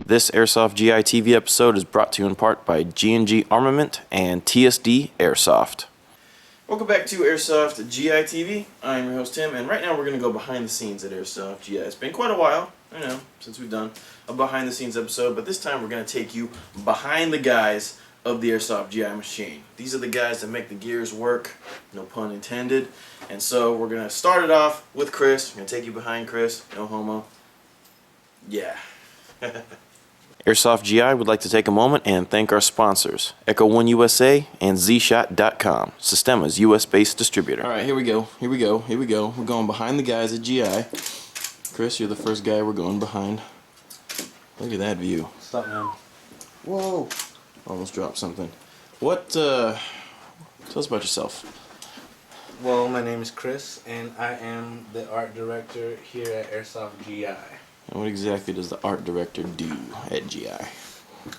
This Airsoft GI TV episode is brought to you in part by G&G Armament and TSD Airsoft. Welcome back to Airsoft GI TV. I'm your host Tim, and right now we're going to go behind the scenes at Airsoft GI. It's been quite a while, I know, since we've done a behind the scenes episode, but this time we're going to take you behind the guys of the Airsoft GI machine. These are the guys that make the gears work, no pun intended. And so we're going to start it off with Chris. We're going to take you behind Chris, no homo. Yeah. Airsoft GI would like to take a moment and thank our sponsors, Echo One USA and ZShot.com, Sistema's US-based distributor. All right, here we go. We're going behind the guys at GI. Chris, you're the first guy we're going behind. Look at that view. Stop, man. Whoa. Almost dropped something. What, tell us about yourself. Well, my name is Chris, and I am the art director here at Airsoft GI. And what exactly does the art director do at GI?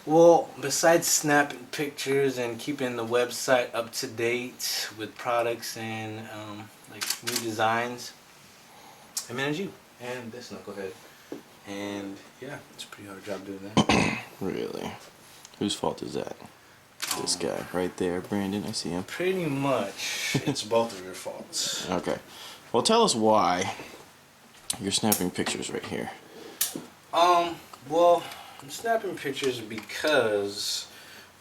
Well, besides snapping pictures and keeping the website up to date with products and like new designs, I manage you and this knucklehead. And yeah, it's a pretty hard job doing that. Really? Whose fault is that? This guy right there, Brandon. I see him. Pretty much, it's both of your faults. Okay. Well, tell us why you're snapping pictures right here. Well, I'm snapping pictures because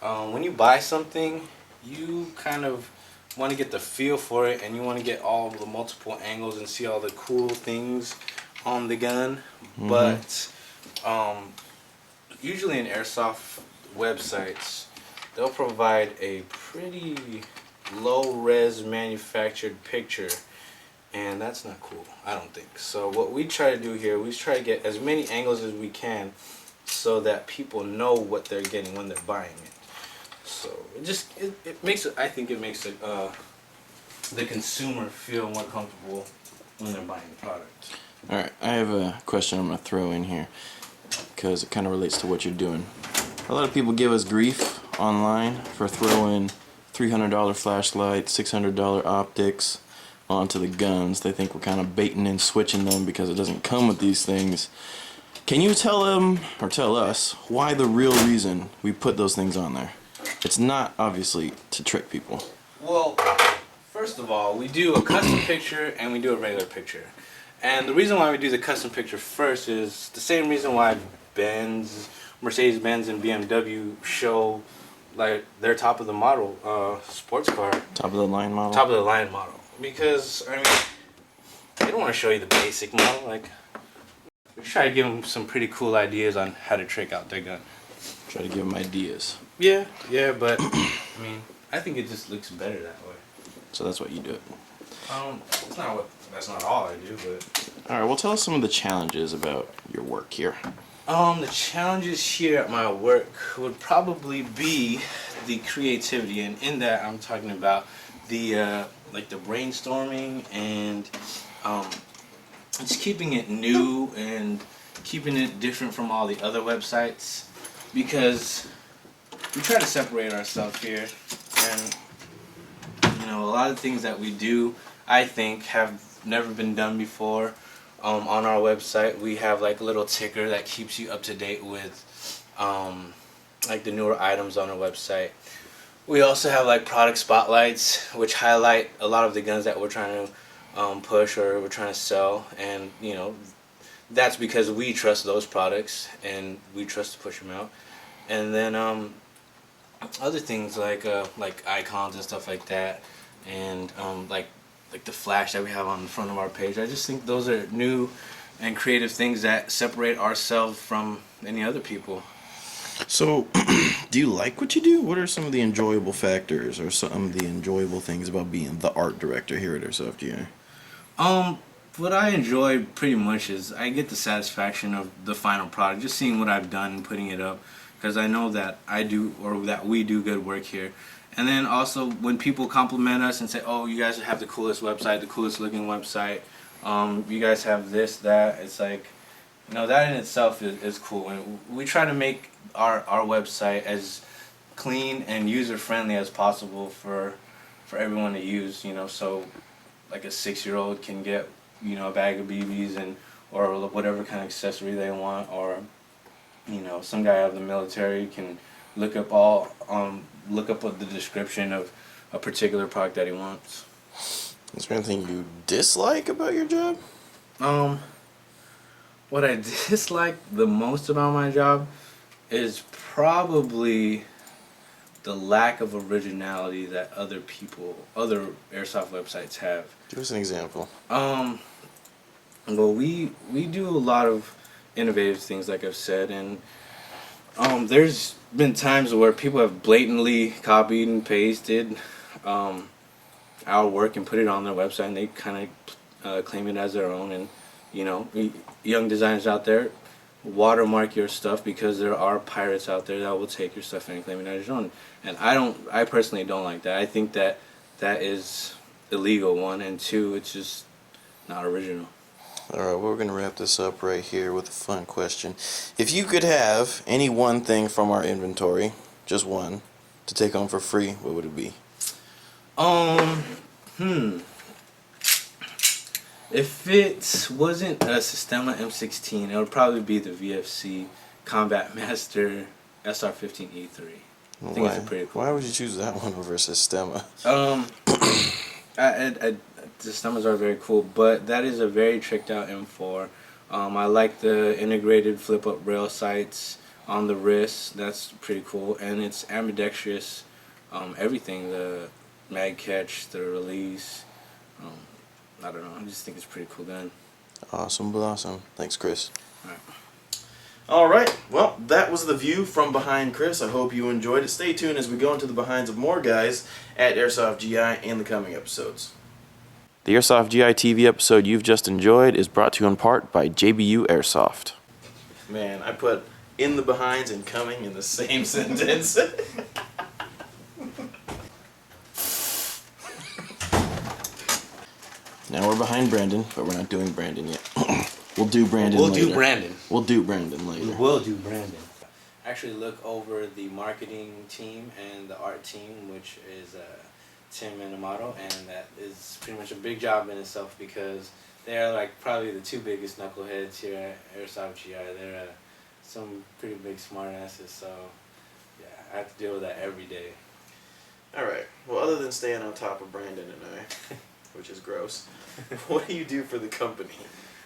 when you buy something, you kind of want to get the feel for it, and you want to get all the multiple angles and see all the cool things on the gun. Mm-hmm. But usually in airsoft websites, they'll provide a pretty low-res manufactured picture, and that's not cool, I don't think. So what we try to do here, we try to get as many angles as we can so that people know what they're getting when they're buying it. So it makes it, I think it makes it, the consumer feel more comfortable when they're buying the product. Alright, I have a question I'm going to throw in here because it kind of relates to what you're doing. A lot of people give us grief online for throwing $300 flashlights, $600 optics onto the guns. They think we're kind of baiting and switching them because it doesn't come with these things. Can you tell them, or tell us, why the real reason we put those things on there? It's not obviously to trick people. Well, first of all, we do a custom picture and we do a regular picture. And the reason why we do the custom picture first is the same reason why Mercedes-Benz and BMW show like their top of the model sports car. Top of the line model? Top of the line model. Because, I mean, they don't want to show you the basic model. Like, we try to give them some pretty cool ideas on how to trick out their gun. Try to give them ideas. Yeah, but, I mean, I think it just looks better that way. So that's what you do it. That's not all I do, but... Alright, well tell us some of the challenges about your work here. The challenges here at my work would probably be the creativity, and in that I'm talking about the like the brainstorming and just keeping it new and keeping it different from all the other websites, because we try to separate ourselves here, and you know, a lot of things that we do, I think, have never been done before. On our website, we have like a little ticker that keeps you up to date with like the newer items on our website. We also have like product spotlights, which highlight a lot of the guns that we're trying to push or we're trying to sell, and you know, that's because we trust those products and we trust to push them out. And then other things like icons and stuff like that, and like the flash that we have on the front of our page. I just think those are new and creative things that separate ourselves from any other people. So, do you like what you do? What are some of the enjoyable factors or some of the enjoyable things about being the art director here at Airsoft GI? What I enjoy pretty much is I get the satisfaction of the final product, just seeing what I've done and putting it up, because I know that I do, or that we do good work here. And then also when people compliment us and say, oh, you guys have the coolest website, the coolest looking website, you guys have this, that, it's like, you know, that in itself is cool. And we try to make our website as clean and user friendly as possible for everyone to use, you know, so like a 6-year-old can get, you know, a bag of BBs and or whatever kind of accessory they want, or You know, some guy out of the military can look up the description of a particular product that he wants. Is there anything you dislike about your job? What I dislike the most about my job is probably the lack of originality that other airsoft websites have. Give us an example. Well, we do a lot of innovative things, like I've said, and there's been times where people have blatantly copied and pasted our work and put it on their website, and they kind of claim it as their own. And you know, young designers out there, watermark your stuff, because there are pirates out there that will take your stuff and claim it as your own. And I personally don't like that. I think that is illegal, one, and two, it's just not original. Alright, well, we're going to wrap this up right here with a fun question. If you could have any one thing from our inventory, just one, to take home for free, what would it be? If it wasn't a Sistema M16, it would probably be the VFC Combat Master SR15E3. I think it's a pretty cool. Why would you choose that one over a Sistema? The Sistemas are very cool, but that is a very tricked out M4. I like the integrated flip up rail sights on the wrist. That's pretty cool, and it's ambidextrous. Everything, the mag catch, the release. I don't know. I just think it's pretty cool gun. Awesome blossom. Thanks, Chris. Alright. Alright, well, that was the view from behind Chris. I hope you enjoyed it. Stay tuned as we go into the behinds of more guys at Airsoft GI in the coming episodes. The Airsoft GI TV episode you've just enjoyed is brought to you in part by JBU Airsoft. Man, I put in the behinds and coming in the same sentence. Now we're behind Brandon, but we're not doing Brandon yet. We'll do Brandon later. We'll do Brandon. We'll do Brandon later. We will do Brandon. Actually look over the marketing team and the art team, which is Tim and Amato, and that is pretty much a big job in itself, because they are like probably the two biggest knuckleheads here at Airsoft GI. They're some pretty big smart asses, so yeah, I have to deal with that every day. Alright, well, other than staying on top of Brandon and I, which is gross, what do you do for the company?